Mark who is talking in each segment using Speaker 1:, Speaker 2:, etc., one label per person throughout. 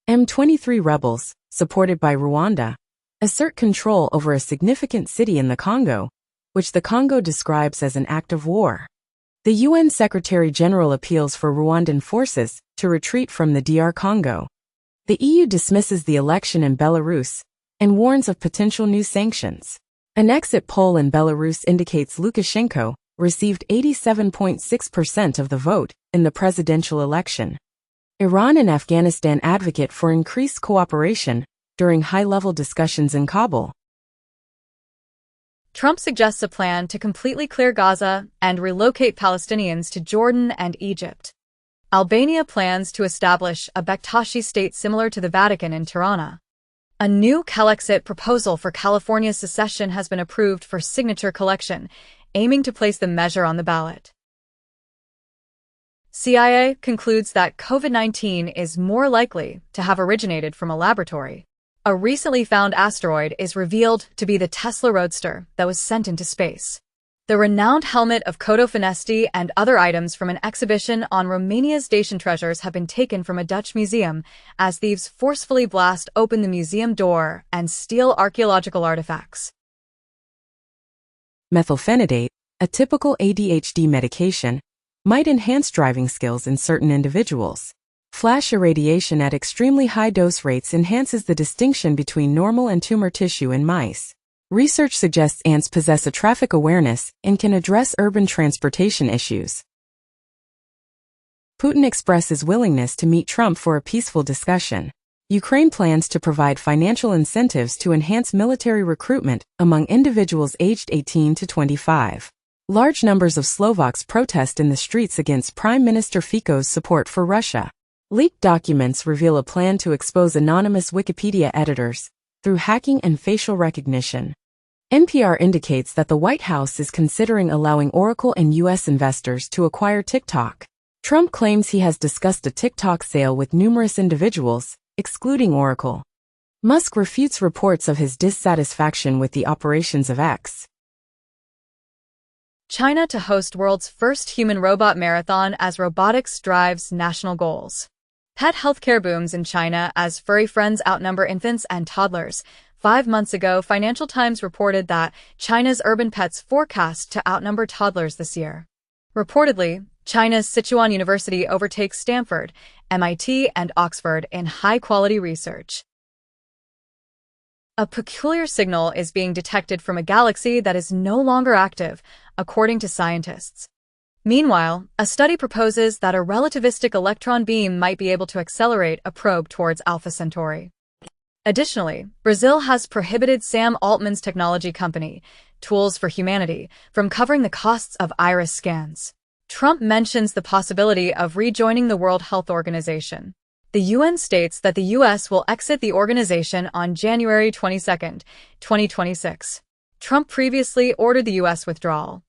Speaker 1: M23 rebels, supported by Rwanda, assert control over a significant city in the Congo, which the Congo describes as an act of war. The UN Secretary-General appeals for Rwandan forces to retreat from the DR Congo. The EU dismisses the election in Belarus and warns of potential new sanctions. An exit poll in Belarus indicates Lukashenko received 87.6% of the vote in the presidential election. Iran and Afghanistan advocate for increased cooperation during high-level discussions in Kabul.
Speaker 2: Trump suggests a plan to completely clear Gaza and relocate Palestinians to Jordan and Egypt. Albania plans to establish a Bektashi state similar to the Vatican in Tirana. A new Calexit proposal for California's secession has been approved for signature collection, aiming to place the measure on the ballot. CIA concludes that COVID-19 is more likely to have originated from a laboratory. A recently found asteroid is revealed to be the Tesla Roadster that was sent into space. The renowned helmet of Coto Finesti and other items from an exhibition on Romania's Dacian treasures have been taken from a Dutch museum as thieves forcefully blast open the museum door and steal archaeological artifacts.
Speaker 1: Methylphenidate, a typical ADHD medication, might enhance driving skills in certain individuals. Flash irradiation at extremely high dose rates enhances the distinction between normal and tumor tissue in mice. Research suggests ants possess a traffic awareness and can address urban transportation issues. Putin expresses willingness to meet Trump for a peaceful discussion. Ukraine plans to provide financial incentives to enhance military recruitment among individuals aged 18 to 25. Large numbers of Slovaks protest in the streets against Prime Minister Fico's support for Russia. Leaked documents reveal a plan to expose anonymous Wikipedia editors through hacking and facial recognition. NPR indicates that the White House is considering allowing Oracle and U.S. investors to acquire TikTok. Trump claims he has discussed a TikTok sale with numerous individuals, excluding Oracle. Musk refutes reports of his dissatisfaction with the operations of X.
Speaker 2: China to host world's first human-robot marathon as robotics drives national goals. Pet healthcare booms in China as furry friends outnumber infants and toddlers. 5 months ago, Financial Times reported that China's urban pets forecast to outnumber toddlers this year. Reportedly, China's Sichuan University overtakes Stanford, MIT, and Oxford in high-quality research. A peculiar signal is being detected from a galaxy that is no longer active, according to scientists. Meanwhile, a study proposes that a relativistic electron beam might be able to accelerate a probe towards Alpha Centauri. Additionally, Brazil has prohibited Sam Altman's technology company, Tools for Humanity, from covering the costs of iris scans. Trump mentions the possibility of rejoining the World Health Organization. The UN states that the U.S. will exit the organization on January 22, 2026. Trump previously ordered the U.S. withdrawal.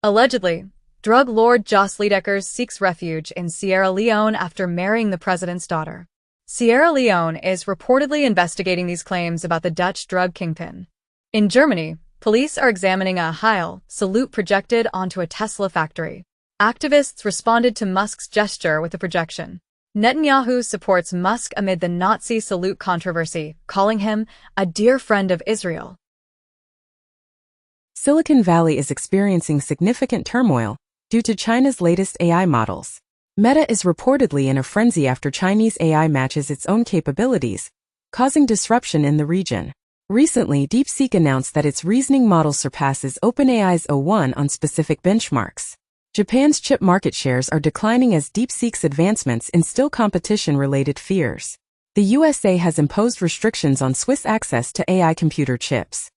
Speaker 2: Allegedly, drug lord Joss Liedeckers seeks refuge in Sierra Leone after marrying the president's daughter. Sierra Leone is reportedly investigating these claims about the Dutch drug kingpin. In Germany, police are examining a Heil salute projected onto a Tesla factory. Activists responded to Musk's gesture with a projection. Netanyahu supports Musk amid the Nazi salute controversy, calling him a dear friend of Israel.
Speaker 1: Silicon Valley is experiencing significant turmoil due to China's latest AI models. Meta is reportedly in a frenzy after Chinese AI matches its own capabilities, causing disruption in the region. Recently, DeepSeek announced that its reasoning model surpasses OpenAI's O1 on specific benchmarks. Japan's chip market shares are declining as DeepSeek's advancements instill competition-related fears. The USA has imposed restrictions on Swiss access to AI computer chips.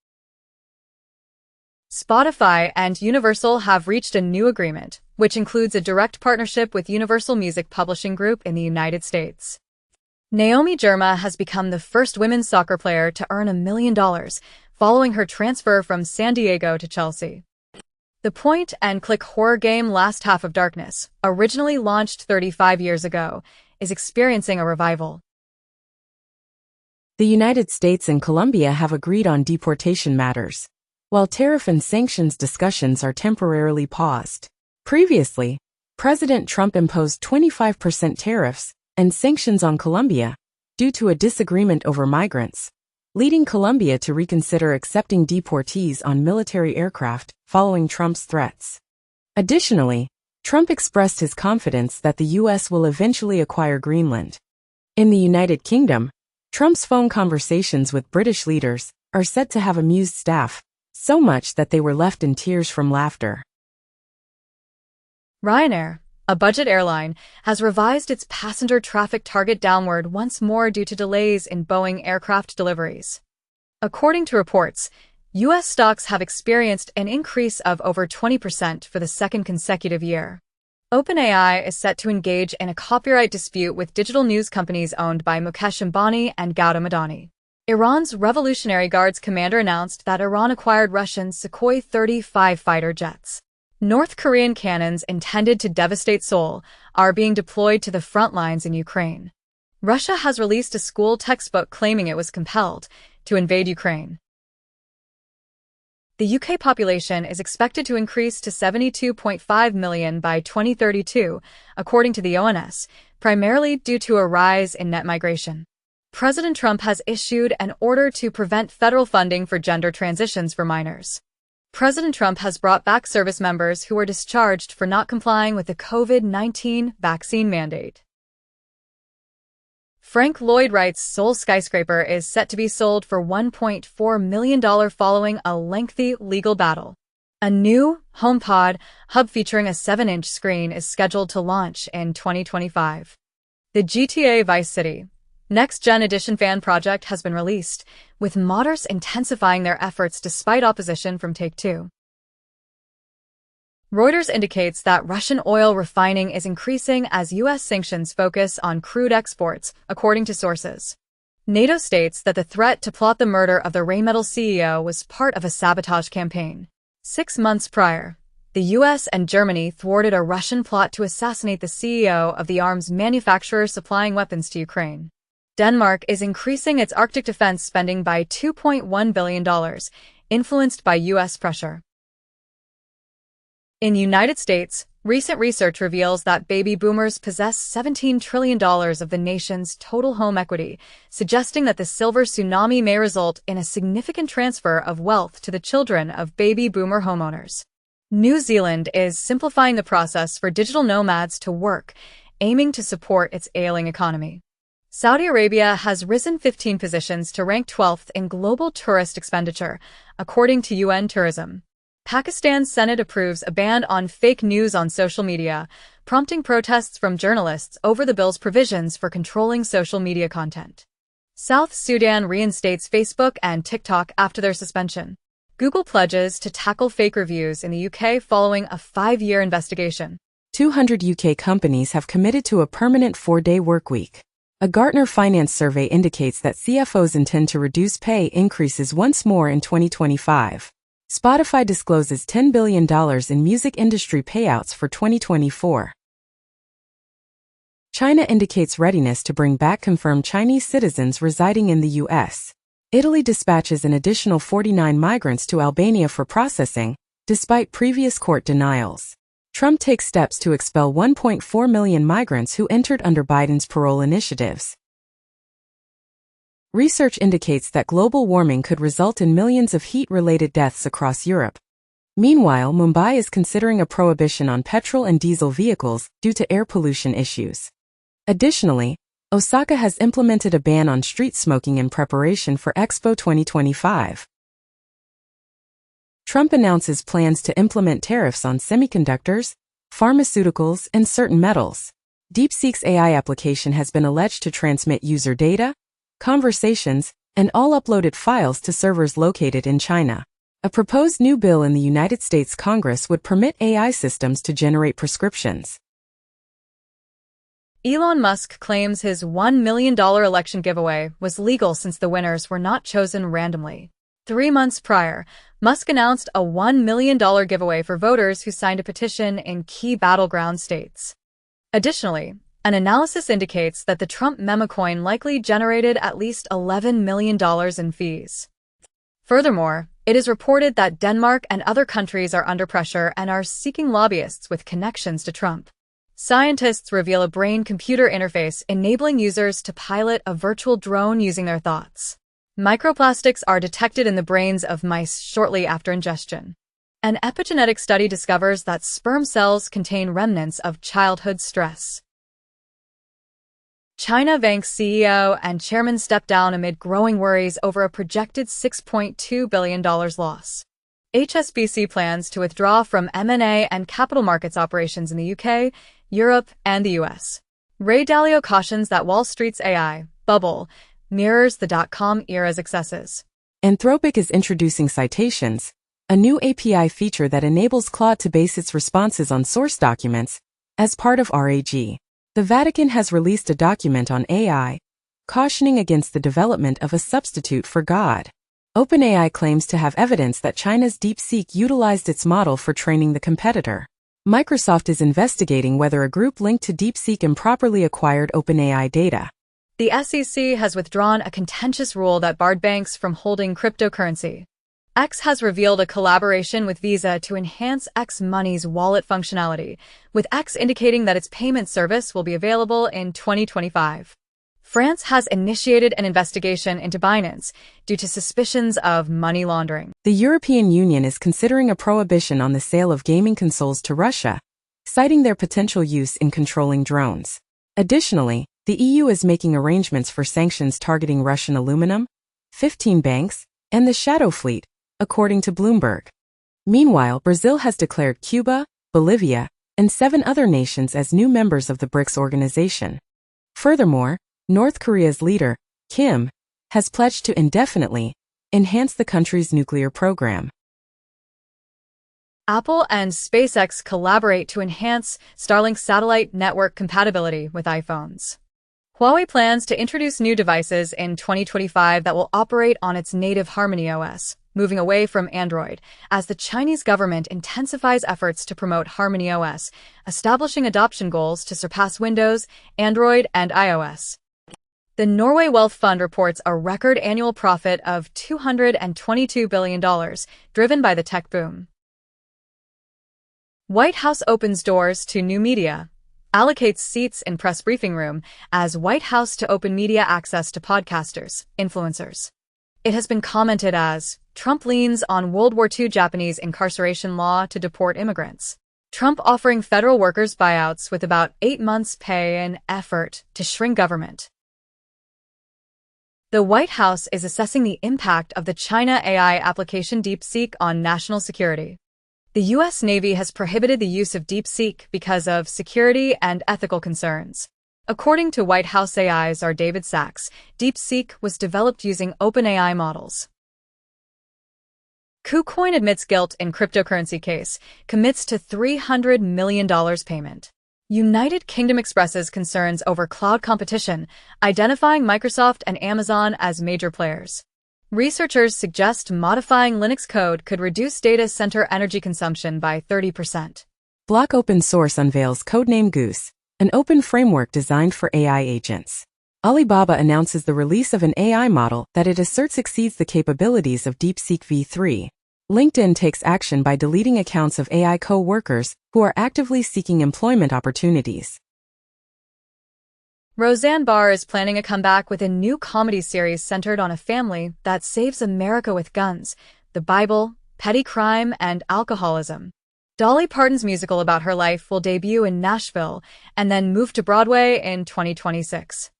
Speaker 2: Spotify and Universal have reached a new agreement, which includes a direct partnership with Universal Music Publishing Group in the United States. Naomi Girma has become the first women's soccer player to earn $1 million, following her transfer from San Diego to Chelsea. The point-and-click horror game Last Half of Darkness, originally launched 35 years ago, is experiencing a revival.
Speaker 1: The United States and Colombia have agreed on deportation matters, while tariff and sanctions discussions are temporarily paused. Previously, President Trump imposed 25% tariffs and sanctions on Colombia, due to a disagreement over migrants, leading Colombia to reconsider accepting deportees on military aircraft following Trump's threats. Additionally, Trump expressed his confidence that the U.S. will eventually acquire Greenland. In the United Kingdom, Trump's phone conversations with British leaders are said to have amused staff, so much that they were left in tears from laughter.
Speaker 2: Ryanair, a budget airline, has revised its passenger traffic target downward once more due to delays in Boeing aircraft deliveries. According to reports, U.S. stocks have experienced an increase of over 20% for the second consecutive year. OpenAI is set to engage in a copyright dispute with digital news companies owned by Mukesh Ambani and Gautam Adani. Iran's Revolutionary Guards commander announced that Iran acquired Russian Sukhoi 35 fighter jets. North Korean cannons intended to devastate Seoul are being deployed to the front lines in Ukraine. Russia has released a school textbook claiming it was compelled to invade Ukraine. The UK population is expected to increase to 72.5 million by 2032, according to the ONS, primarily due to a rise in net migration. President Trump has issued an order to prevent federal funding for gender transitions for minors. President Trump has brought back service members who were discharged for not complying with the COVID-19 vaccine mandate. Frank Lloyd Wright's Seoul skyscraper is set to be sold for $1.4 million following a lengthy legal battle. A new HomePod hub featuring a 7-inch screen is scheduled to launch in 2025. The GTA Vice City Next Gen Edition fan project has been released, with modders intensifying their efforts despite opposition from Take-Two. Reuters indicates that Russian oil refining is increasing as U.S. sanctions focus on crude exports, according to sources. NATO states that the threat to plot the murder of the Rheinmetall CEO was part of a sabotage campaign. 6 months prior, the U.S. and Germany thwarted a Russian plot to assassinate the CEO of the arms manufacturer supplying weapons to Ukraine. Denmark is increasing its Arctic defense spending by $2.1 billion, influenced by U.S. pressure. In the United States, recent research reveals that baby boomers possess $17 trillion of the nation's total home equity, suggesting that the silver tsunami may result in a significant transfer of wealth to the children of baby boomer homeowners. New Zealand is simplifying the process for digital nomads to work, aiming to support its ailing economy. Saudi Arabia has risen 15 positions to rank 12th in global tourist expenditure, according to UN Tourism. Pakistan's Senate approves a ban on fake news on social media, prompting protests from journalists over the bill's provisions for controlling social media content. South Sudan reinstates Facebook and TikTok after their suspension. Google pledges to tackle fake reviews in the UK following a 5-year investigation.
Speaker 1: 200 UK companies have committed to a permanent 4-day workweek. A Gartner finance survey indicates that CFOs intend to reduce pay increases once more in 2025. Spotify discloses $10 billion in music industry payouts for 2024. China indicates readiness to bring back confirmed Chinese citizens residing in the U.S. Italy dispatches an additional 49 migrants to Albania for processing, despite previous court denials. Trump takes steps to expel 1.4 million migrants who entered under Biden's parole initiatives. Research indicates that global warming could result in millions of heat-related deaths across Europe. Meanwhile, Mumbai is considering a prohibition on petrol and diesel vehicles due to air pollution issues. Additionally, Osaka has implemented a ban on street smoking in preparation for Expo 2025. Trump announces plans to implement tariffs on semiconductors, pharmaceuticals, and certain metals. DeepSeek's AI application has been alleged to transmit user data, conversations, and all uploaded files to servers located in China. A proposed new bill in the United States Congress would permit AI systems to generate prescriptions.
Speaker 2: Elon Musk claims his $1 million election giveaway was legal since the winners were not chosen randomly. 3 months prior, Musk announced a $1 million giveaway for voters who signed a petition in key battleground states. Additionally, an analysis indicates that the Trump meme coin likely generated at least $11 million in fees. Furthermore, it is reported that Denmark and other countries are under pressure and are seeking lobbyists with connections to Trump. Scientists reveal a brain-computer interface enabling users to pilot a virtual drone using their thoughts. Microplastics are detected in the brains of mice shortly after ingestion. An epigenetic study discovers that sperm cells contain remnants of childhood stress. China Bank's CEO and chairman step down amid growing worries over a projected $6.2 billion loss. HSBC plans to withdraw from M&A and capital markets operations in the UK, Europe, and the US. Ray Dalio cautions that Wall Street's AI bubble mirrors the dot-com era's excesses.
Speaker 1: Anthropic is introducing citations, a new API feature that enables Claude to base its responses on source documents, as part of RAG. The Vatican has released a document on AI, cautioning against the development of a substitute for God. OpenAI claims to have evidence that China's DeepSeek utilized its model for training the competitor. Microsoft is investigating whether a group linked to DeepSeek improperly acquired OpenAI data.
Speaker 2: The SEC has withdrawn a contentious rule that barred banks from holding cryptocurrency. X has revealed a collaboration with Visa to enhance X Money's wallet functionality, with X indicating that its payment service will be available in 2025. France has initiated an investigation into Binance due to suspicions of money laundering.
Speaker 1: The European Union is considering a prohibition on the sale of gaming consoles to Russia, citing their potential use in controlling drones. Additionally, the EU is making arrangements for sanctions targeting Russian aluminum, 15 banks, and the shadow fleet, according to Bloomberg. Meanwhile, Brazil has declared Cuba, Bolivia, and 7 other nations as new members of the BRICS organization. Furthermore, North Korea's leader, Kim, has pledged to indefinitely enhance the country's nuclear program.
Speaker 2: Apple and SpaceX collaborate to enhance Starlink's satellite network compatibility with iPhones. Huawei plans to introduce new devices in 2025 that will operate on its native Harmony OS, moving away from Android, as the Chinese government intensifies efforts to promote Harmony OS, establishing adoption goals to surpass Windows, Android, and iOS. The Norway Wealth Fund reports a record annual profit of $222 billion, driven by the tech boom. White House opens doors to new media, allocates seats in press briefing room as White House to open media access to podcasters, influencers. It has been commented as, Trump leans on World War II Japanese incarceration law to deport immigrants. Trump offering federal workers buyouts with about 8 months' pay in effort to shrink government. The White House is assessing the impact of the China AI application DeepSeek on national security. The U.S. Navy has prohibited the use of DeepSeek because of security and ethical concerns. According to White House AI czar David Sachs, DeepSeek was developed using OpenAI models. KuCoin admits guilt in cryptocurrency case, commits to $300 million payment. United Kingdom expresses concerns over cloud competition, identifying Microsoft and Amazon as major players. Researchers suggest modifying Linux code could reduce data center energy consumption by 30%.
Speaker 1: Block Open Source unveils codename Goose, an open framework designed for AI agents. Alibaba announces the release of an AI model that it asserts exceeds the capabilities of DeepSeek v3. LinkedIn takes action by deleting accounts of AI co-workers who are actively seeking employment opportunities.
Speaker 2: Roseanne Barr is planning a comeback with a new comedy series centered on a family that saves America with guns, the Bible, petty crime, and alcoholism. Dolly Parton's musical about her life will debut in Nashville and then move to Broadway in 2026.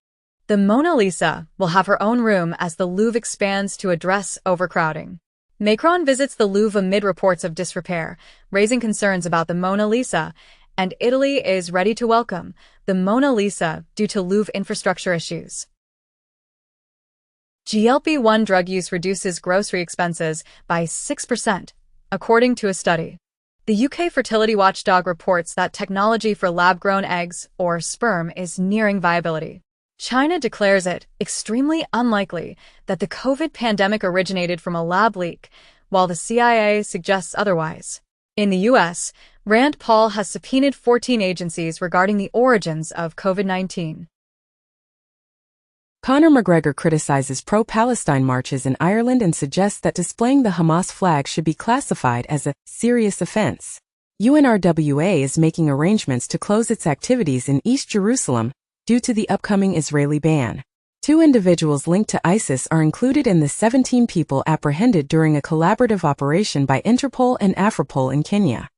Speaker 2: The Mona Lisa will have her own room as the Louvre expands to address overcrowding. Macron visits the Louvre amid reports of disrepair, raising concerns about the Mona Lisa, and Italy is ready to welcome the Mona Lisa due to Louvre infrastructure issues. GLP-1 drug use reduces grocery expenses by 6%, according to a study. The UK fertility watchdog reports that technology for lab-grown eggs, or sperm, is nearing viability. China declares it extremely unlikely that the COVID pandemic originated from a lab leak, while the CIA suggests otherwise. In the U.S., Rand Paul has subpoenaed 14 agencies regarding the origins of COVID-19.
Speaker 1: Conor McGregor criticizes pro-Palestine marches in Ireland and suggests that displaying the Hamas flag should be classified as a serious offense. UNRWA is making arrangements to close its activities in East Jerusalem due to the upcoming Israeli ban. 2 individuals linked to ISIS are included in the 17 people apprehended during a collaborative operation by Interpol and Afropol in Kenya.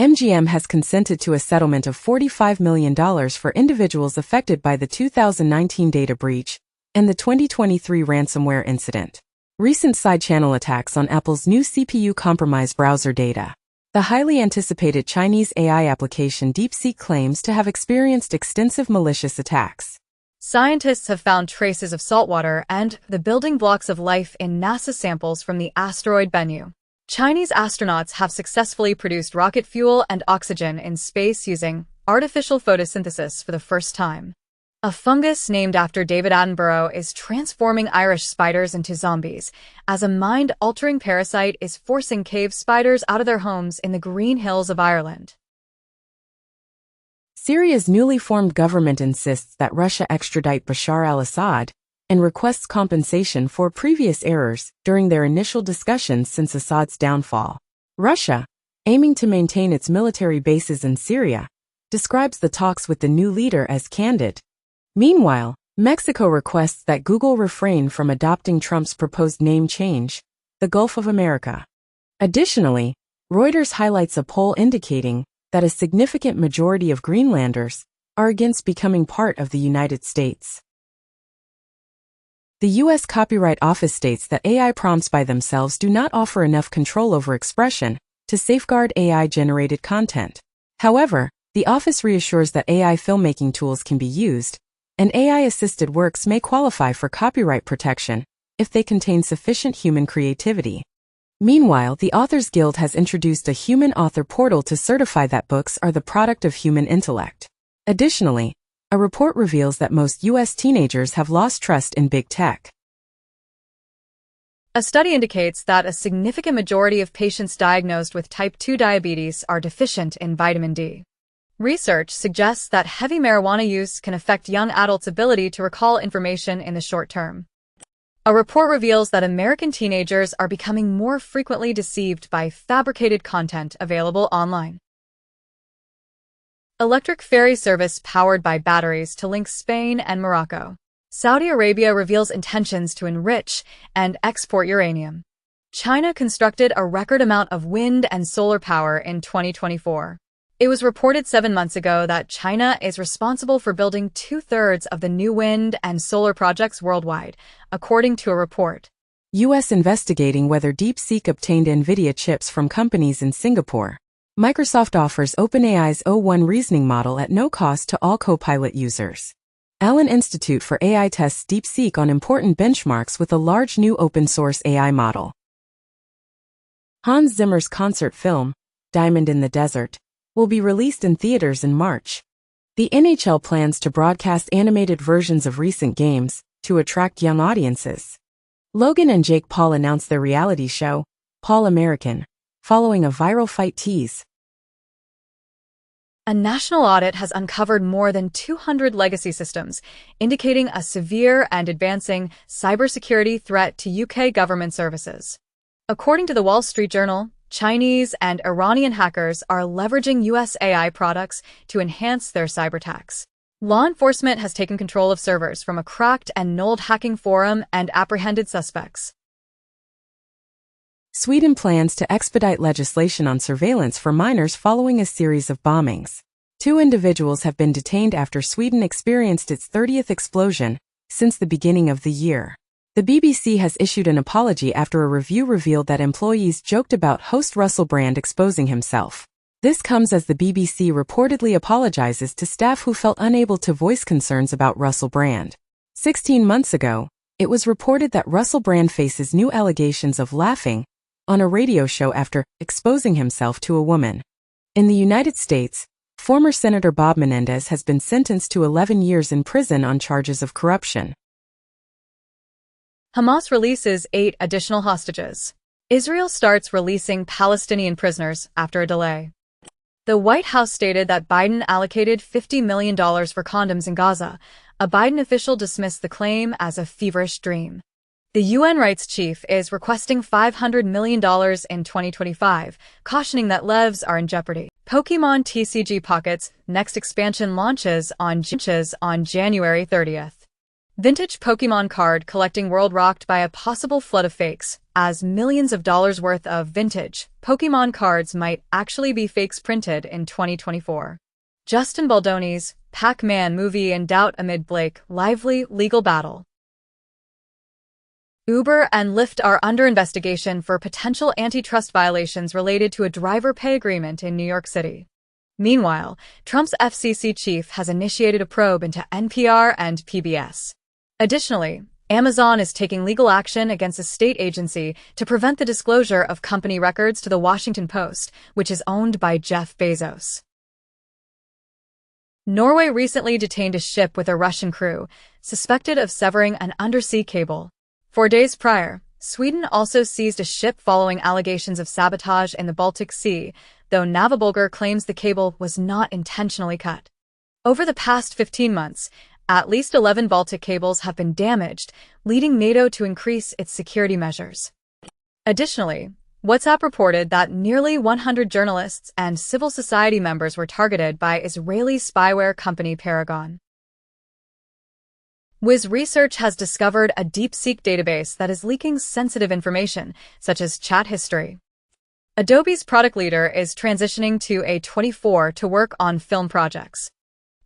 Speaker 1: MGM has consented to a settlement of $45 million for individuals affected by the 2019 data breach and the 2023 ransomware incident. Recent side-channel attacks on Apple's new CPU compromise browser data. The highly anticipated Chinese AI application DeepSeek claims to have experienced extensive malicious attacks.
Speaker 2: Scientists have found traces of saltwater and the building blocks of life in NASA samples from the asteroid Bennu. Chinese astronauts have successfully produced rocket fuel and oxygen in space using artificial photosynthesis for the first time. A fungus named after David Attenborough is transforming Irish spiders into zombies, as a mind-altering parasite is forcing cave spiders out of their homes in the Green Hills of Ireland.
Speaker 1: Syria's newly formed government insists that Russia extradite Bashar al-Assad and requests compensation for previous errors during their initial discussions since Assad's downfall. Russia, aiming to maintain its military bases in Syria, describes the talks with the new leader as candid. Meanwhile, Mexico requests that Google refrain from adopting Trump's proposed name change, the Gulf of America. Additionally, Reuters highlights a poll indicating that a significant majority of Greenlanders are against becoming part of the United States. The U.S. Copyright Office states that AI prompts by themselves do not offer enough control over expression to safeguard AI-generated content. However, the office reassures that AI filmmaking tools can be used, and AI-assisted works may qualify for copyright protection if they contain sufficient human creativity. Meanwhile, the Authors Guild has introduced a human author portal to certify that books are the product of human intellect. Additionally, a report reveals that most U.S. teenagers have lost trust in big tech.
Speaker 2: A study indicates that a significant majority of patients diagnosed with type 2 diabetes are deficient in vitamin D. Research suggests that heavy marijuana use can affect young adults' ability to recall information in the short term. A report reveals that American teenagers are becoming more frequently deceived by fabricated content available online. Electric ferry service powered by batteries to link Spain and Morocco. Saudi Arabia reveals intentions to enrich and export uranium. China constructed a record amount of wind and solar power in 2024. It was reported 7 months ago that China is responsible for building 2/3 of the new wind and solar projects worldwide, according to a report.
Speaker 1: U.S. investigating whether DeepSeek obtained NVIDIA chips from companies in Singapore. Microsoft offers OpenAI's O1 reasoning model at no cost to all Copilot users. Allen Institute for AI tests DeepSeek on important benchmarks with a large new open-source AI model. Hans Zimmer's concert film, Diamond in the Desert, will be released in theaters in March. The NHL plans to broadcast animated versions of recent games to attract young audiences. Logan and Jake Paul announced their reality show, Paul American, following a viral fight tease.
Speaker 2: A national audit has uncovered more than 200 legacy systems, indicating a severe and advancing cybersecurity threat to UK government services. According to the Wall Street Journal, Chinese and Iranian hackers are leveraging US AI products to enhance their cyberattacks. Law enforcement has taken control of servers from a cracked and nulled hacking forum and apprehended suspects.
Speaker 1: Sweden plans to expedite legislation on surveillance for minors following a series of bombings. 2 individuals have been detained after Sweden experienced its 30th explosion since the beginning of the year. The BBC has issued an apology after a review revealed that employees joked about host Russell Brand exposing himself. This comes as the BBC reportedly apologizes to staff who felt unable to voice concerns about Russell Brand. 16 months ago, it was reported that Russell Brand faces new allegations of laughing on a radio show after exposing himself to a woman. In the United States, former Senator Bob Menendez has been sentenced to 11 years in prison on charges of corruption.
Speaker 2: Hamas releases 8 additional hostages. Israel starts releasing Palestinian prisoners after a delay. The White House stated that Biden allocated $50 million for condoms in Gaza. A Biden official dismissed the claim as a feverish dream. The UN rights chief is requesting $500 million in 2025, cautioning that lives are in jeopardy. Pokémon TCG Pocket's next expansion launches on January 30th. Vintage Pokémon card collecting world rocked by a possible flood of fakes, as millions of dollars worth of vintage Pokémon cards might actually be fakes printed in 2024. Justin Baldoni's Pac-Man movie in doubt amid Blake Lively legal battle. Uber and Lyft are under investigation for potential antitrust violations related to a driver pay agreement in New York City. Meanwhile, Trump's FCC chief has initiated a probe into NPR and PBS. Additionally, Amazon is taking legal action against a state agency to prevent the disclosure of company records to the Washington Post, which is owned by Jeff Bezos. Norway recently detained a ship with a Russian crew, suspected of severing an undersea cable. 4 days prior, Sweden also seized a ship following allegations of sabotage in the Baltic Sea, though Navabulgar claims the cable was not intentionally cut. Over the past 15 months, at least 11 Baltic cables have been damaged, leading NATO to increase its security measures. Additionally, WhatsApp reported that nearly 100 journalists and civil society members were targeted by Israeli spyware company Paragon. Wiz Research has discovered a DeepSeek database that is leaking sensitive information, such as chat history. Adobe's product leader is transitioning to A24 to work on film projects.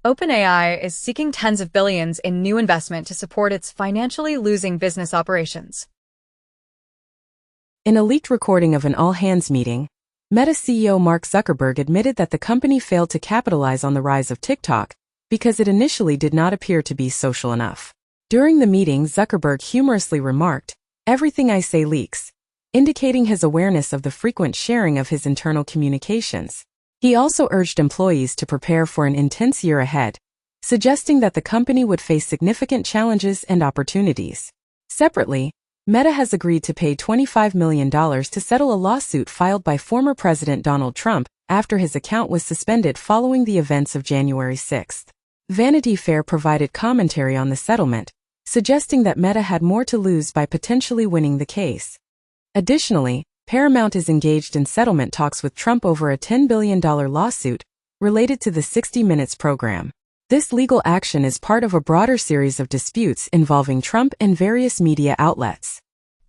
Speaker 2: OpenAI is seeking tens of billions in new investment to support its financially losing business operations.
Speaker 1: In a leaked recording of an all-hands meeting, Meta CEO Mark Zuckerberg admitted that the company failed to capitalize on the rise of TikTok because it initially did not appear to be social enough. During the meeting, Zuckerberg humorously remarked, "Everything I say leaks," indicating his awareness of the frequent sharing of his internal communications. He also urged employees to prepare for an intense year ahead, suggesting that the company would face significant challenges and opportunities. Separately, Meta has agreed to pay $25 million to settle a lawsuit filed by former President Donald Trump after his account was suspended following the events of January 6. Vanity Fair provided commentary on the settlement, suggesting that Meta had more to lose by potentially winning the case. Additionally, Paramount is engaged in settlement talks with Trump over a $10 billion lawsuit related to the 60 Minutes program. This legal action is part of a broader series of disputes involving Trump and various media outlets.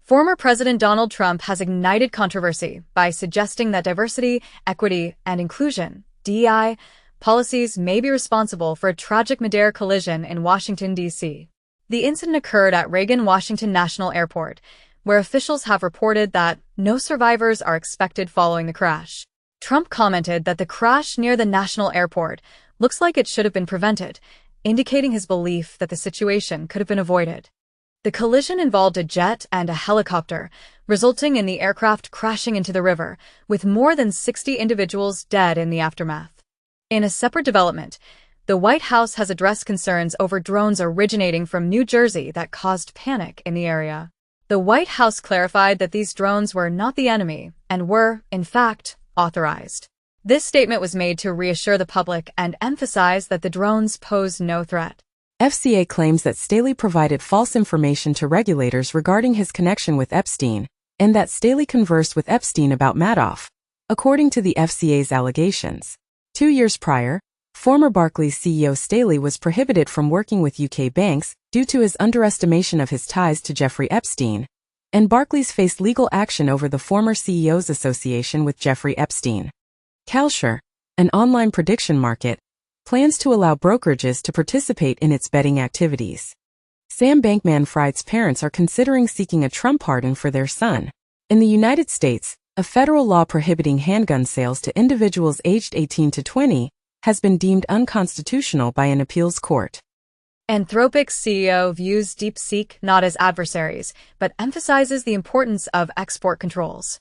Speaker 2: Former President Donald Trump has ignited controversy by suggesting that diversity, equity, and inclusion (DEI) policies may be responsible for a tragic mid-air collision in Washington, D.C. The incident occurred at Reagan-Washington National Airport, where officials have reported that no survivors are expected following the crash. Trump commented that the crash near the national airport looks like it should have been prevented, indicating his belief that the situation could have been avoided. The collision involved a jet and a helicopter, resulting in the aircraft crashing into the river, with more than 60 individuals dead in the aftermath. In a separate development, the White House has addressed concerns over drones originating from New Jersey that caused panic in the area. The White House clarified that these drones were not the enemy and were, in fact, authorized. This statement was made to reassure the public and emphasize that the drones pose no threat.
Speaker 1: FCA claims that Staley provided false information to regulators regarding his connection with Epstein, and that Staley conversed with Epstein about Madoff, according to the FCA's allegations. 2 years prior, former Barclays CEO Staley was prohibited from working with UK banks due to his underestimation of his ties to Jeffrey Epstein, and Barclays faced legal action over the former CEO's association with Jeffrey Epstein. Kalshare, an online prediction market, plans to allow brokerages to participate in its betting activities. Sam Bankman-Fried's parents are considering seeking a Trump pardon for their son. In the United States, a federal law prohibiting handgun sales to individuals aged 18 to 20 has been deemed unconstitutional by an appeals court.
Speaker 2: Anthropic's CEO views DeepSeek not as adversaries, but emphasizes the importance of export controls.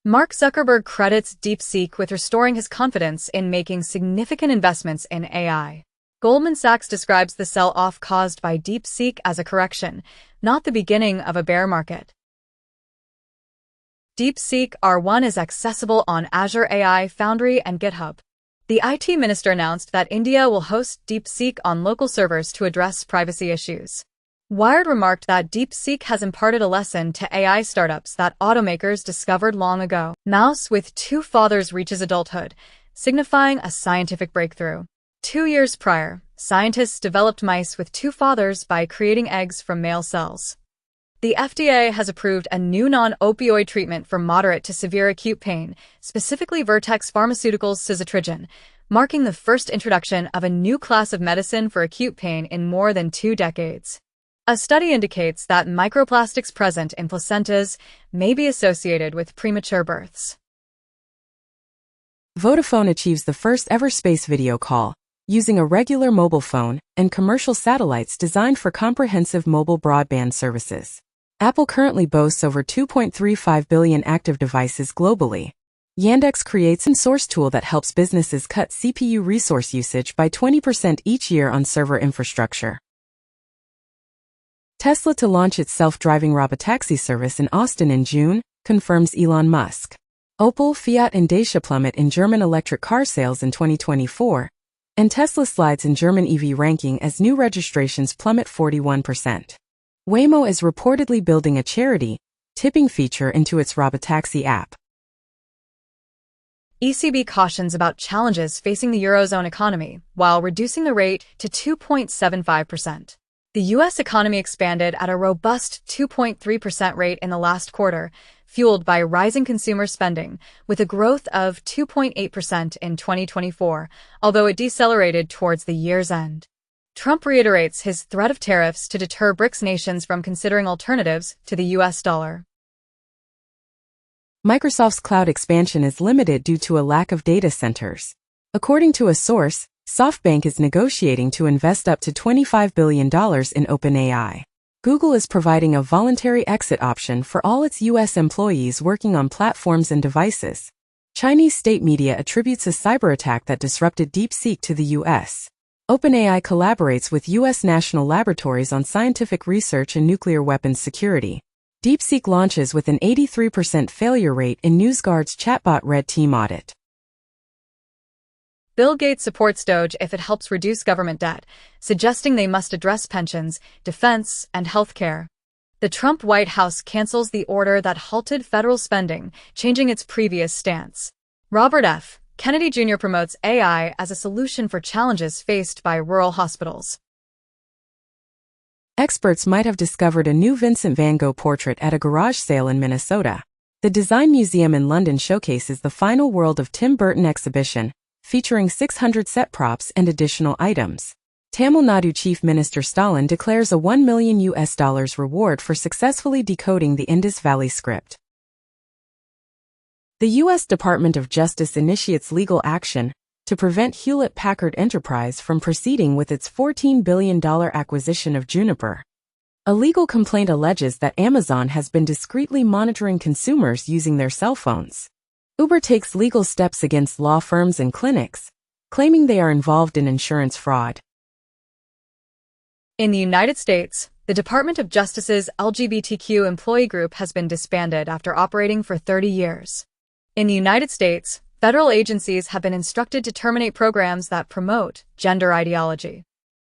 Speaker 2: Mark Zuckerberg credits DeepSeek with restoring his confidence in making significant investments in AI. Goldman Sachs describes the sell-off caused by DeepSeek as a correction, not the beginning of a bear market. DeepSeek R1 is accessible on Azure AI Foundry and GitHub. The IT minister announced that India will host DeepSeek on local servers to address privacy issues. Wired remarked that DeepSeek has imparted a lesson to AI startups that automakers discovered long ago. Mouse with two fathers reaches adulthood, signifying a scientific breakthrough. 2 years prior, scientists developed mice with two fathers by creating eggs from male cells. The FDA has approved a new non-opioid treatment for moderate to severe acute pain, specifically Vertex Pharmaceuticals' suzetrigine, marking the first introduction of a new class of medicine for acute pain in more than 2 decades. A study indicates that microplastics present in placentas may be associated with premature births.
Speaker 1: Vodafone achieves the first ever space video call, using a regular mobile phone and commercial satellites designed for comprehensive mobile broadband services. Apple currently boasts over 2.35 billion active devices globally. Yandex creates an open source tool that helps businesses cut CPU resource usage by 20% each year on server infrastructure. Tesla to launch its self-driving robotaxi service in Austin in June, confirms Elon Musk. Opel, Fiat and Dacia plummet in German electric car sales in 2024, and Tesla slides in German EV ranking as new registrations plummet 41%. Waymo is reportedly building a charity tipping feature into its robotaxi app.
Speaker 2: ECB cautions about challenges facing the Eurozone economy, while reducing the rate to 2.75%. The U.S. economy expanded at a robust 2.3% rate in the last quarter, fueled by rising consumer spending, with a growth of 2.8% in 2024, although it decelerated towards the year's end. Trump reiterates his threat of tariffs to deter BRICS nations from considering alternatives to the U.S. dollar.
Speaker 1: Microsoft's cloud expansion is limited due to a lack of data centers. According to a source, SoftBank is negotiating to invest up to $25 billion in OpenAI. Google is providing a voluntary exit option for all its U.S. employees working on platforms and devices. Chinese state media attributes a cyber attack that disrupted DeepSeek to the U.S. OpenAI collaborates with U.S. national laboratories on scientific research and nuclear weapons security. DeepSeek launches with an 83% failure rate in NewsGuard's chatbot Red Team audit.
Speaker 2: Bill Gates supports Doge if it helps reduce government debt, suggesting they must address pensions, defense, and healthcare. The Trump White House cancels the order that halted federal spending, changing its previous stance. Robert F. Kennedy Jr. promotes AI as a solution for challenges faced by rural hospitals.
Speaker 1: Experts might have discovered a new Vincent van Gogh portrait at a garage sale in Minnesota. The Design Museum in London showcases the final World of Tim Burton exhibition, featuring 600 set props and additional items. Tamil Nadu Chief Minister Stalin declares a $1 million reward for successfully decoding the Indus Valley script. The U.S. Department of Justice initiates legal action to prevent Hewlett-Packard Enterprise from proceeding with its $14 billion acquisition of Juniper. A legal complaint alleges that Amazon has been discreetly monitoring consumers using their cell phones. Uber takes legal steps against law firms and clinics, claiming they are involved in insurance fraud.
Speaker 2: In the United States, the Department of Justice's LGBTQ employee group has been disbanded after operating for 30 years. In the United States, federal agencies have been instructed to terminate programs that promote gender ideology.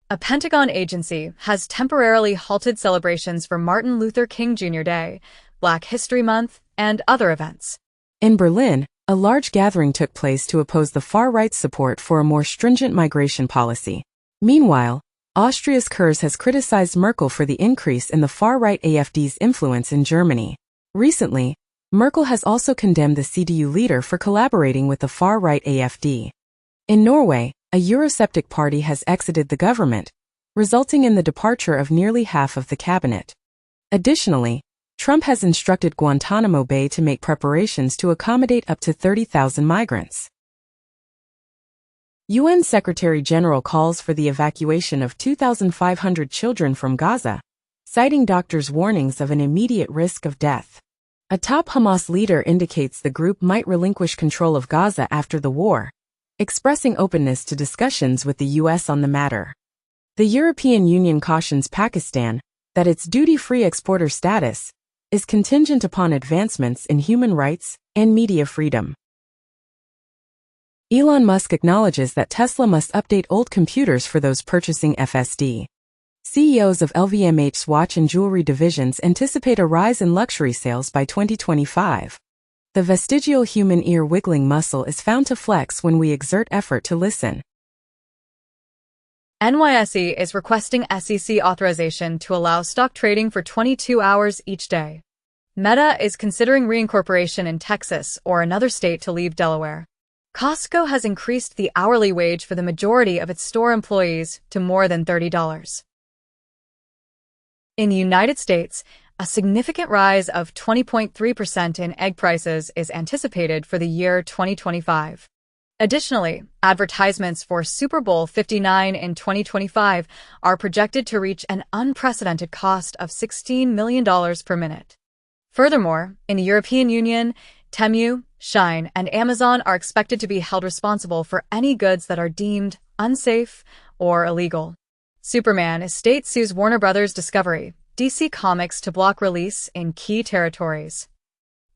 Speaker 2: A Pentagon agency has temporarily halted celebrations for Martin Luther King Jr. Day, Black History Month, and other events.
Speaker 1: In Berlin, a large gathering took place to oppose the far-right's support for a more stringent migration policy. Meanwhile, Austria's Kurz has criticized Merkel for the increase in the far-right AfD's influence in Germany. Recently, Merkel has also condemned the CDU leader for collaborating with the far-right AfD. In Norway, a Eurosceptic party has exited the government, resulting in the departure of nearly half of the cabinet. Additionally, Trump has instructed Guantanamo Bay to make preparations to accommodate up to 30,000 migrants. UN Secretary-General calls for the evacuation of 2,500 children from Gaza, citing doctors' warnings of an immediate risk of death. A top Hamas leader indicates the group might relinquish control of Gaza after the war, expressing openness to discussions with the U.S. on the matter. The European Union cautions Pakistan that its duty-free exporter status is contingent upon advancements in human rights and media freedom. Elon Musk acknowledges that Tesla must update old computers for those purchasing FSD. CEOs of LVMH's watch and jewelry divisions anticipate a rise in luxury sales by 2025. The vestigial human ear wiggling muscle is found to flex when we exert effort to listen.
Speaker 2: NYSE is requesting SEC authorization to allow stock trading for 22 hours each day. Meta is considering reincorporation in Texas or another state to leave Delaware. Costco has increased the hourly wage for the majority of its store employees to more than $30. In the United States, a significant rise of 20.3% in egg prices is anticipated for the year 2025. Additionally, advertisements for Super Bowl 59 in 2025 are projected to reach an unprecedented cost of $16 million per minute. Furthermore, in the European Union, Temu, Shein, and Amazon are expected to be held responsible for any goods that are deemed unsafe or illegal. Superman estate sues Warner Bros. Discovery, DC Comics to block release in key territories.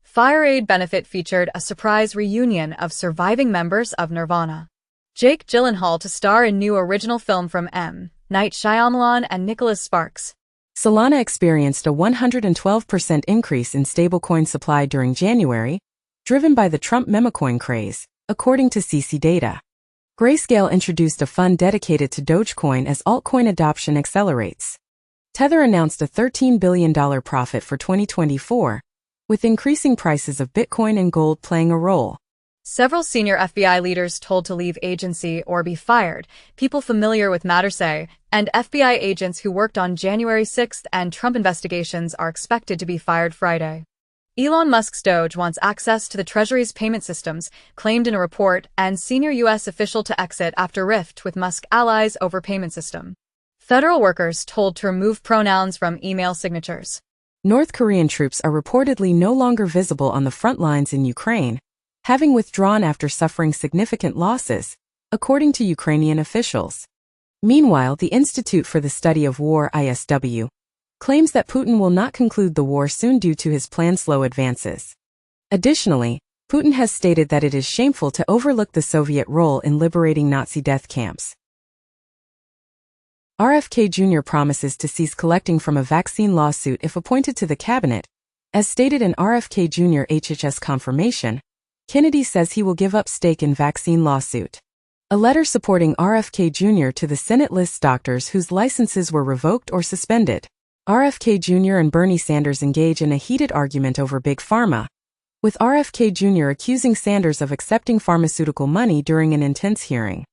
Speaker 2: Fire Aid Benefit featured a surprise reunion of surviving members of Nirvana. Jake Gyllenhaal to star in new original film from M. Night Shyamalan and Nicholas Sparks.
Speaker 1: Solana experienced a 112% increase in stablecoin supply during January, driven by the Trump memecoin craze, according to CC data. Grayscale introduced a fund dedicated to Dogecoin as altcoin adoption accelerates. Tether announced a $13 billion profit for 2024, with increasing prices of Bitcoin and gold playing a role.
Speaker 2: Several senior FBI leaders told to leave agency or be fired, people familiar with matter say, and FBI agents who worked on January 6th and Trump investigations are expected to be fired Friday. Elon Musk's Doge wants access to the Treasury's payment systems, claimed in a report, and senior U.S. official to exit after rift with Musk allies over payment system. Federal workers told to remove pronouns from email signatures.
Speaker 1: North Korean troops are reportedly no longer visible on the front lines in Ukraine, having withdrawn after suffering significant losses, according to Ukrainian officials. Meanwhile, the Institute for the Study of War (ISW) claims that Putin will not conclude the war soon due to his planned slow advances. Additionally, Putin has stated that it is shameful to overlook the Soviet role in liberating Nazi death camps. RFK Jr. promises to cease collecting from a vaccine lawsuit if appointed to the cabinet. As stated in RFK Jr. HHS confirmation, Kennedy says he will give up stake in vaccine lawsuit. A letter supporting RFK Jr. to the Senate lists doctors whose licenses were revoked or suspended. RFK Jr. and Bernie Sanders engage in a heated argument over Big Pharma, with RFK Jr. accusing Sanders of accepting pharmaceutical money during an intense hearing.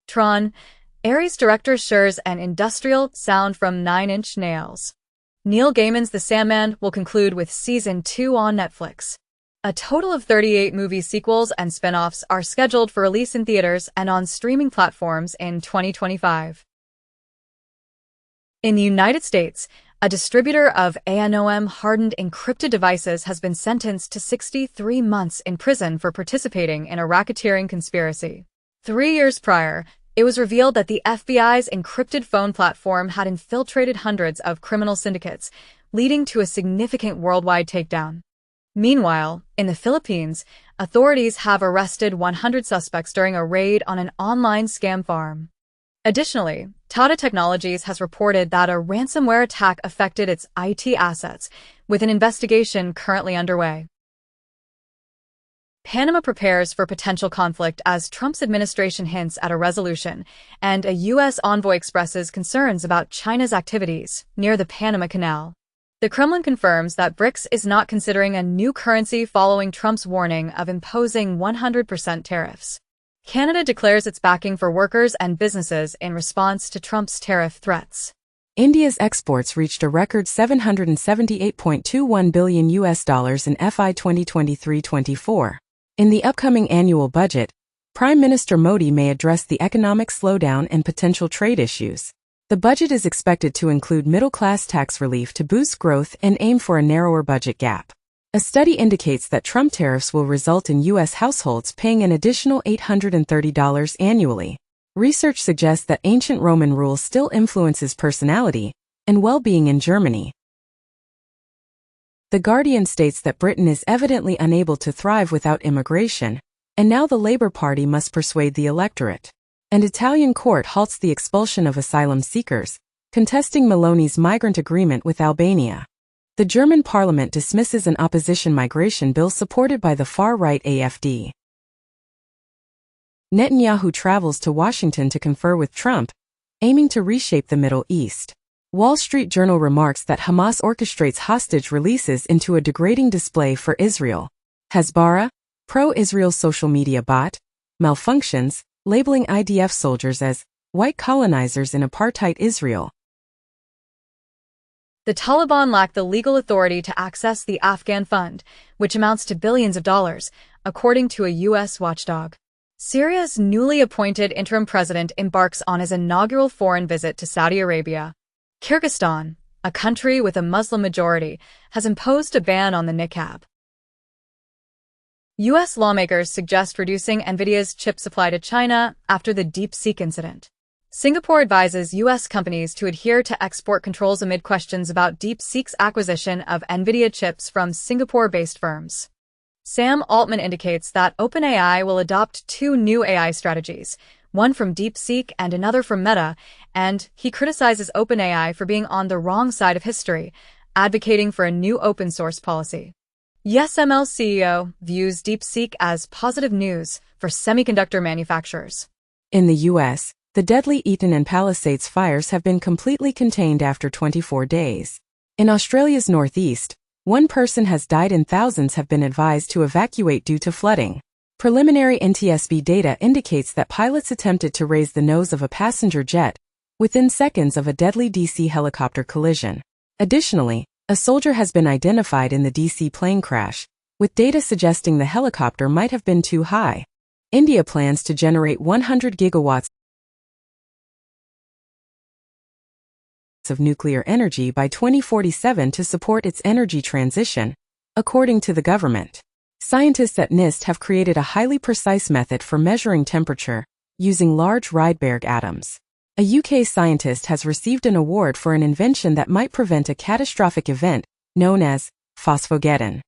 Speaker 2: Tron, Ares director shares an industrial sound from Nine Inch Nails. Neil Gaiman's The Sandman will conclude with Season 2 on Netflix. A total of 38 movie sequels and spin-offs are scheduled for release in theaters and on streaming platforms in 2025. In the United States, a distributor of ANOM-hardened encrypted devices has been sentenced to 63 months in prison for participating in a racketeering conspiracy. 3 years prior, it was revealed that the FBI's encrypted phone platform had infiltrated hundreds of criminal syndicates, leading to a significant worldwide takedown. Meanwhile, in the Philippines, authorities have arrested 100 suspects during a raid on an online scam farm. Additionally, Tata Technologies has reported that a ransomware attack affected its IT assets, with an investigation currently underway. Panama prepares for potential conflict as Trump's administration hints at a resolution, and a U.S. envoy expresses concerns about China's activities near the Panama Canal. The Kremlin confirms that BRICS is not considering a new currency following Trump's warning of imposing 100% tariffs. Canada declares its backing for workers and businesses in response to Trump's tariff threats.
Speaker 1: India's exports reached a record $778.21 billion in FY 2023-24. In the upcoming annual budget, Prime Minister Modi may address the economic slowdown and potential trade issues. The budget is expected to include middle-class tax relief to boost growth and aim for a narrower budget gap. A study indicates that Trump tariffs will result in U.S. households paying an additional $830 annually. Research suggests that ancient Roman rule still influences personality and well-being in Germany. The Guardian states that Britain is evidently unable to thrive without immigration, and now the Labour Party must persuade the electorate. An Italian court halts the expulsion of asylum seekers, contesting Meloni's migrant agreement with Albania. The German parliament dismisses an opposition migration bill supported by the far-right AfD. Netanyahu travels to Washington to confer with Trump, aiming to reshape the Middle East. Wall Street Journal remarks that Hamas orchestrates hostage releases into a degrading display for Israel. Hasbara, pro-Israel social media bot, malfunctions, labeling IDF soldiers as white colonizers in apartheid Israel.
Speaker 2: The Taliban lack the legal authority to access the Afghan fund, which amounts to billions of dollars, according to a U.S. watchdog. Syria's newly appointed interim president embarks on his inaugural foreign visit to Saudi Arabia. Kyrgyzstan, a country with a Muslim majority, has imposed a ban on the niqab. U.S. lawmakers suggest reducing NVIDIA's chip supply to China after the DeepSeek incident. Singapore advises U.S. companies to adhere to export controls amid questions about DeepSeek's acquisition of NVIDIA chips from Singapore-based firms. Sam Altman indicates that OpenAI will adopt two new AI strategies, one from DeepSeek and another from Meta, and he criticizes OpenAI for being on the wrong side of history, advocating for a new open-source policy. YesML CEO views DeepSeek as positive news for semiconductor manufacturers.
Speaker 1: In the U.S., the deadly Eaton and Palisades fires have been completely contained after 24 days. In Australia's northeast, one person has died and thousands have been advised to evacuate due to flooding. Preliminary NTSB data indicates that pilots attempted to raise the nose of a passenger jet within seconds of a deadly DC helicopter collision. Additionally, a soldier has been identified in the DC plane crash, with data suggesting the helicopter might have been too high. India plans to generate 100 gigawatts of nuclear energy by 2047 to support its energy transition, according to the government. Scientists at NIST have created a highly precise method for measuring temperature using large Rydberg atoms. A UK scientist has received an award for an invention that might prevent a catastrophic event known as phosphogeddon.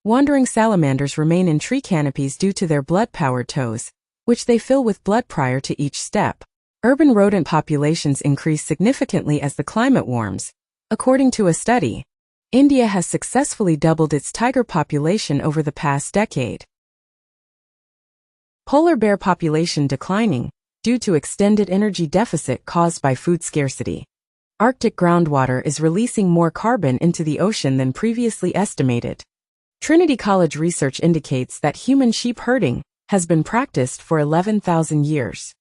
Speaker 1: Wandering salamanders remain in tree canopies due to their blood-powered toes, which they fill with blood prior to each step. Urban rodent populations increase significantly as the climate warms. According to a study, India has successfully doubled its tiger population over the past decade. Polar bear population declining due to extended energy deficit caused by food scarcity. Arctic groundwater is releasing more carbon into the ocean than previously estimated. Trinity College research indicates that human sheep herding has been practiced for 11,000 years.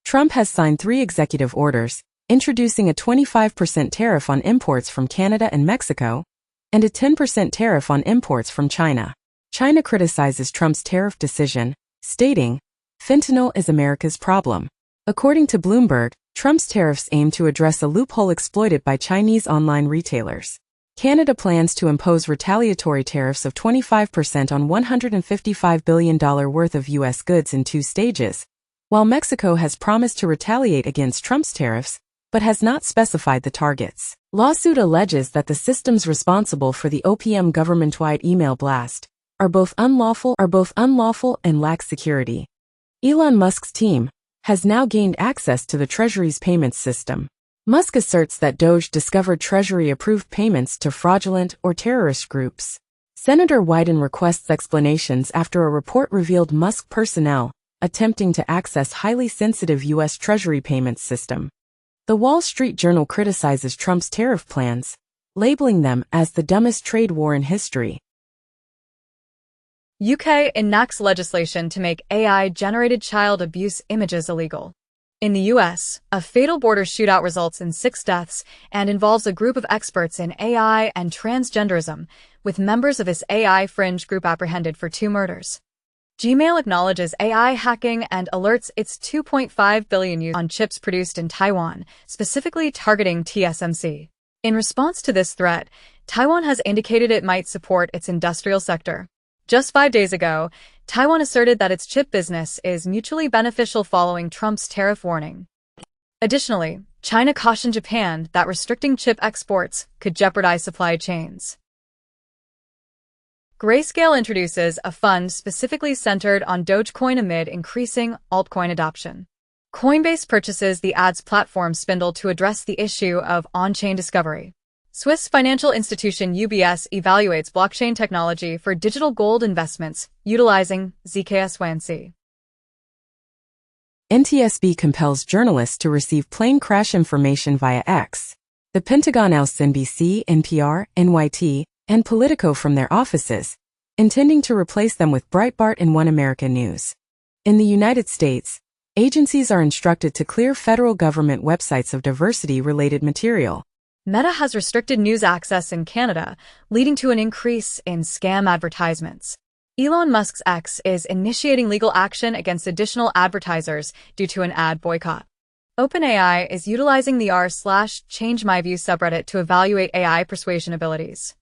Speaker 1: Trump has signed 3 executive orders, introducing a 25% tariff on imports from Canada and Mexico, and a 10% tariff on imports from China. China criticizes Trump's tariff decision, stating, "Fentanyl is America's problem." According to Bloomberg, Trump's tariffs aim to address a loophole exploited by Chinese online retailers. Canada plans to impose retaliatory tariffs of 25% on $155 billion worth of U.S. goods in 2 stages, while Mexico has promised to retaliate against Trump's tariffs, but has not specified the targets. Lawsuit alleges that the systems responsible for the OPM government-wide email blast are both unlawful and lack security. Elon Musk's team has now gained access to the Treasury's payments system. Musk asserts that Doge discovered Treasury-approved payments to fraudulent or terrorist groups. Senator Wyden requests explanations after a report revealed Musk personnel attempting to access highly sensitive U.S. Treasury payments system. The Wall Street Journal criticizes Trump's tariff plans, labeling them as the dumbest trade war in history.
Speaker 2: UK enacts legislation to make AI-generated child abuse images illegal. In the U.S., a fatal border shootout results in 6 deaths and involves a group of experts in AI and transgenderism, with members of this AI fringe group apprehended for 2 murders. Gmail acknowledges AI hacking and alerts its 2.5 billion users on chips produced in Taiwan, specifically targeting TSMC. In response to this threat, Taiwan has indicated it might support its industrial sector. Just 5 days ago, Taiwan asserted that its chip business is mutually beneficial following Trump's tariff warning. Additionally, China cautioned Japan that restricting chip exports could jeopardize supply chains. Grayscale introduces a fund specifically centered on Dogecoin amid increasing altcoin adoption. Coinbase purchases the ads platform Spindle to address the issue of on-chain discovery. Swiss financial institution UBS evaluates blockchain technology for digital gold investments utilizing zkSYNC.
Speaker 1: NTSB compels journalists to receive plane crash information via X. The Pentagon ousted NBC, NPR, NYT, and Politico from their offices, intending to replace them with Breitbart and One America News. In the United States, agencies are instructed to clear federal government websites of diversity-related material.
Speaker 2: Meta has restricted news access in Canada, leading to an increase in scam advertisements. Elon Musk's X is initiating legal action against additional advertisers due to an ad boycott. OpenAI is utilizing the r/ChangeMyView subreddit to evaluate AI persuasion abilities.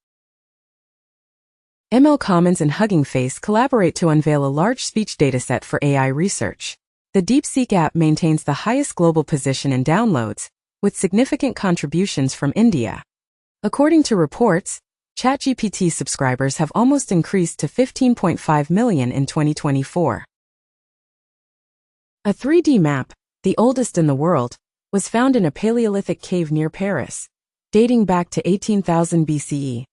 Speaker 1: ML Commons and Hugging Face collaborate to unveil a large speech dataset for AI research. The DeepSeek app maintains the highest global position in downloads, with significant contributions from India. According to reports, ChatGPT subscribers have almost increased to 15.5 million in 2024. A 3D map, the oldest in the world, was found in a Paleolithic cave near Paris, dating back to 18,000 BCE.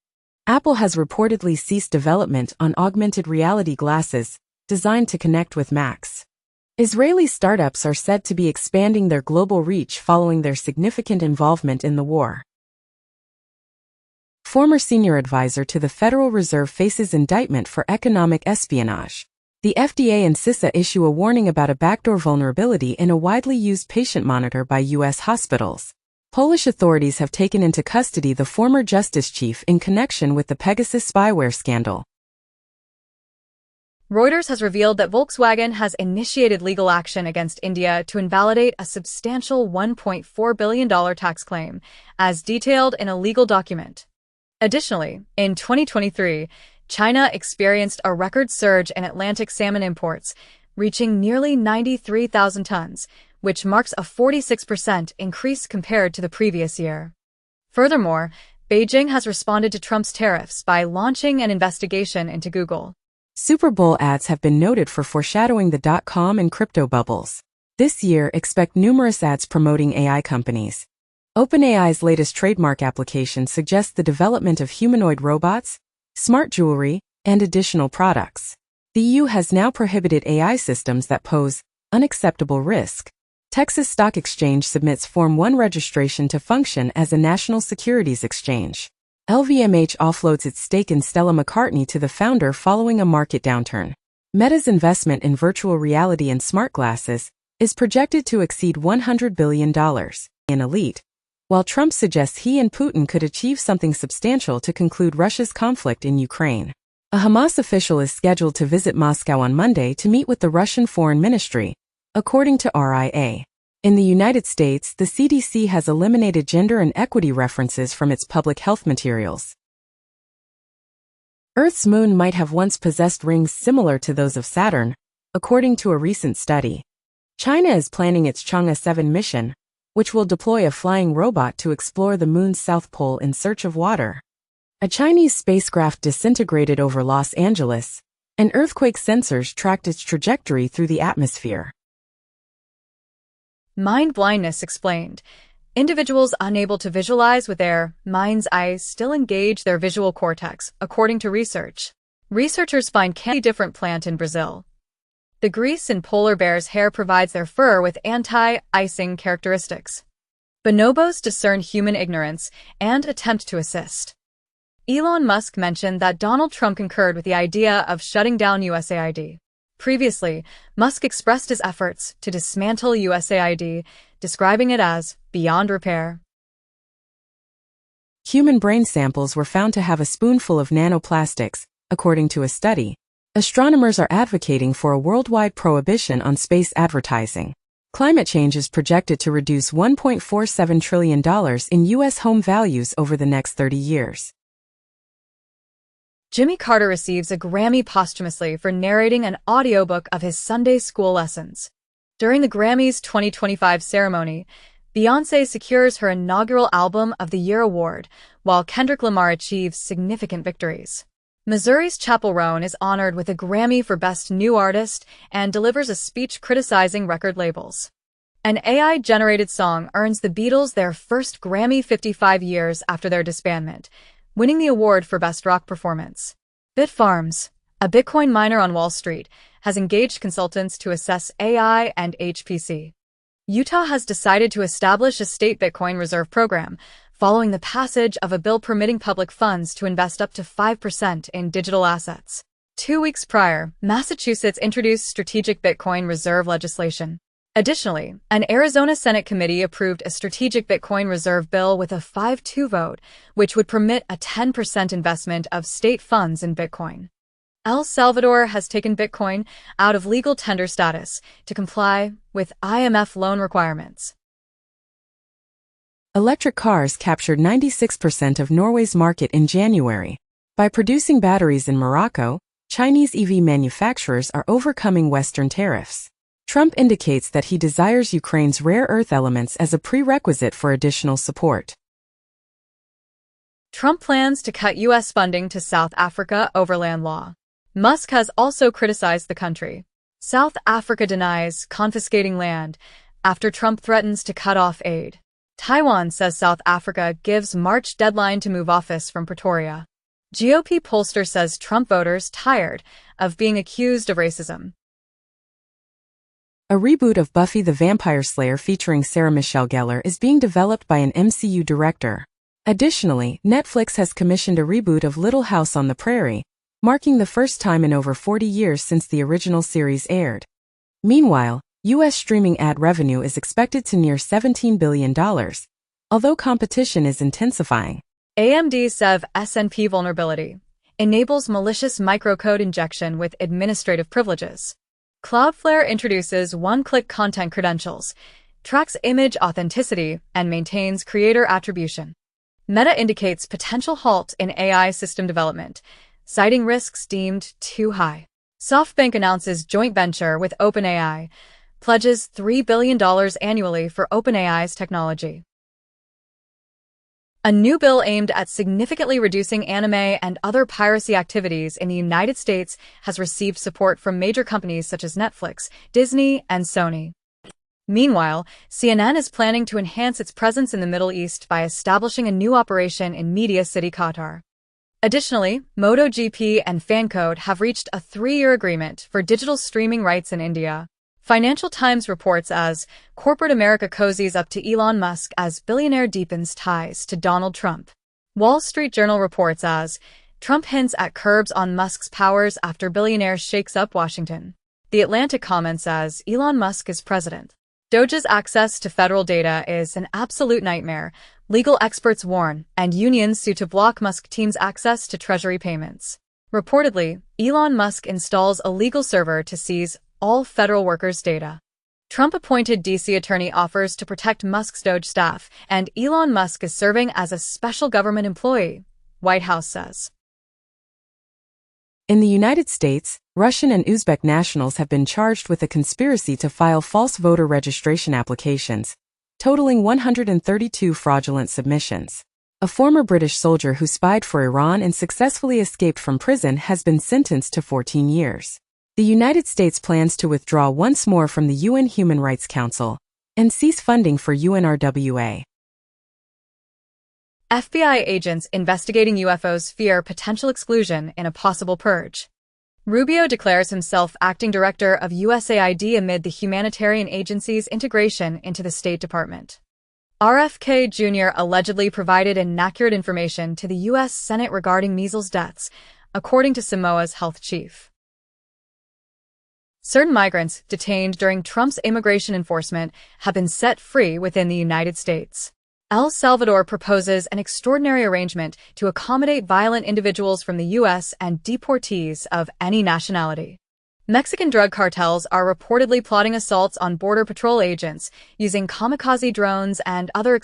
Speaker 1: Apple has reportedly ceased development on augmented reality glasses designed to connect with Macs. Israeli startups are said to be expanding their global reach following their significant involvement in the war. Former senior advisor to the Federal Reserve faces indictment for economic espionage. The FDA and CISA issue a warning about a backdoor vulnerability in a widely used patient monitor by U.S. hospitals. Polish authorities have taken into custody the former justice chief in connection with the Pegasus spyware scandal.
Speaker 2: Reuters has revealed that Volkswagen has initiated legal action against India to invalidate a substantial $1.4 billion tax claim, as detailed in a legal document. Additionally, in 2023, China experienced a record surge in Atlantic salmon imports, reaching nearly 93,000 tons, which marks a 46% increase compared to the previous year. Furthermore, Beijing has responded to Trump's tariffs by launching an investigation into Google.
Speaker 1: Super Bowl ads have been noted for foreshadowing the dot-com and crypto bubbles. This year, expect numerous ads promoting AI companies. OpenAI's latest trademark application suggests the development of humanoid robots, smart jewelry, and additional products. The EU has now prohibited AI systems that pose unacceptable risk. Texas Stock Exchange submits Form 1 registration to function as a national securities exchange. LVMH offloads its stake in Stella McCartney to the founder following a market downturn. Meta's investment in virtual reality and smart glasses is projected to exceed $100 billion in Elite, while Trump suggests he and Putin could achieve something substantial to conclude Russia's conflict in Ukraine. A Hamas official is scheduled to visit Moscow on Monday to meet with the Russian Foreign Ministry, according to RIA. In the United States, the CDC has eliminated gender and equity references from its public health materials. Earth's moon might have once possessed rings similar to those of Saturn, according to a recent study. China is planning its Chang'e 7 mission, which will deploy a flying robot to explore the moon's south pole in search of water. A Chinese spacecraft disintegrated over Los Angeles, and earthquake sensors tracked its trajectory through the atmosphere.
Speaker 2: Mind blindness explained. Individuals unable to visualize with their mind's eye still engage their visual cortex, according to research. Researchers find a different plant in Brazil. The grease in polar bears' hair provides their fur with anti-icing characteristics. Bonobos discern human ignorance and attempt to assist. Elon Musk mentioned that Donald Trump concurred with the idea of shutting down USAID. Previously, Musk expressed his efforts to dismantle USAID, describing it as beyond repair.
Speaker 1: Human brain samples were found to have a spoonful of nanoplastics, according to a study. Astronomers are advocating for a worldwide prohibition on space advertising. Climate change is projected to reduce $1.47 trillion in U.S. home values over the next 30 years.
Speaker 2: Jimmy Carter receives a Grammy posthumously for narrating an audiobook of his Sunday school lessons. During the Grammys 2025 ceremony, Beyoncé secures her inaugural Album of the Year award, while Kendrick Lamar achieves significant victories. Missouri's Chappell Roan is honored with a Grammy for Best New Artist and delivers a speech criticizing record labels. An AI-generated song earns the Beatles their first Grammy 55 years after their disbandment, winning the award for Best Rock Performance. Bitfarms, a Bitcoin miner on Wall Street, has engaged consultants to assess AI and HPC. Utah has decided to establish a state Bitcoin reserve program, following the passage of a bill permitting public funds to invest up to 5% in digital assets. 2 weeks prior, Massachusetts introduced strategic Bitcoin reserve legislation. Additionally, an Arizona Senate committee approved a strategic Bitcoin reserve bill with a 5-2 vote, which would permit a 10% investment of state funds in Bitcoin. El Salvador has taken Bitcoin out of legal tender status to comply with IMF loan requirements.
Speaker 1: Electric cars captured 96% of Norway's market in January. By producing batteries in Morocco, Chinese EV manufacturers are overcoming Western tariffs. Trump indicates that he desires Ukraine's rare earth elements as a prerequisite for additional support.
Speaker 2: Trump plans to cut U.S. funding to South Africa over land law. Musk has also criticized the country. South Africa denies confiscating land after Trump threatens to cut off aid. Taiwan says South Africa gives March deadline to move office from Pretoria. GOP pollster says Trump voters tired of being accused of racism.
Speaker 1: A reboot of Buffy the Vampire Slayer featuring Sarah Michelle Gellar is being developed by an MCU director. Additionally, Netflix has commissioned a reboot of Little House on the Prairie, marking the first time in over 40 years since the original series aired. Meanwhile, U.S. streaming ad revenue is expected to near $17 billion, although competition is intensifying.
Speaker 2: AMD's Sev SNP vulnerability enables malicious microcode injection with administrative privileges. Cloudflare introduces one-click content credentials, tracks image authenticity, and maintains creator attribution. Meta indicates potential halt in AI system development, citing risks deemed too high. SoftBank announces joint venture with OpenAI, pledges $3 billion annually for OpenAI's technology. A new bill aimed at significantly reducing anime and other piracy activities in the United States has received support from major companies such as Netflix, Disney, and Sony. Meanwhile, CNN is planning to enhance its presence in the Middle East by establishing a new operation in Media City, Qatar. Additionally, MotoGP and FanCode have reached a 3-year agreement for digital streaming rights in India. Financial Times reports as corporate America cozies up to Elon Musk as billionaire deepens ties to Donald Trump. Wall Street Journal reports as Trump hints at curbs on Musk's powers after billionaire shakes up Washington. The Atlantic comments as Elon Musk is president. Doge's access to federal data is an absolute nightmare, legal experts warn, and unions sue to block Musk team's access to Treasury payments. Reportedly, Elon Musk installs a legal server to seize all federal workers' data. Trump-appointed D.C. attorney offers to protect Musk's Doge staff, and Elon Musk is serving as a special government employee, White House says.
Speaker 1: In the United States, Russian and Uzbek nationals have been charged with a conspiracy to file false voter registration applications, totaling 132 fraudulent submissions. A former British soldier who spied for Iran and successfully escaped from prison has been sentenced to 14 years. The United States plans to withdraw once more from the UN Human Rights Council and cease funding for UNRWA.
Speaker 2: FBI agents investigating UFOs fear potential exclusion in a possible purge. Rubio declares himself acting director of USAID amid the humanitarian agency's integration into the State Department. RFK Jr. allegedly provided inaccurate information to the U.S. Senate regarding measles deaths, according to Samoa's health chief. Certain migrants detained during Trump's immigration enforcement have been set free within the United States. El Salvador proposes an extraordinary arrangement to accommodate violent individuals from the U.S. and deportees of any nationality. Mexican drug cartels are reportedly plotting assaults on Border Patrol agents using kamikaze drones and other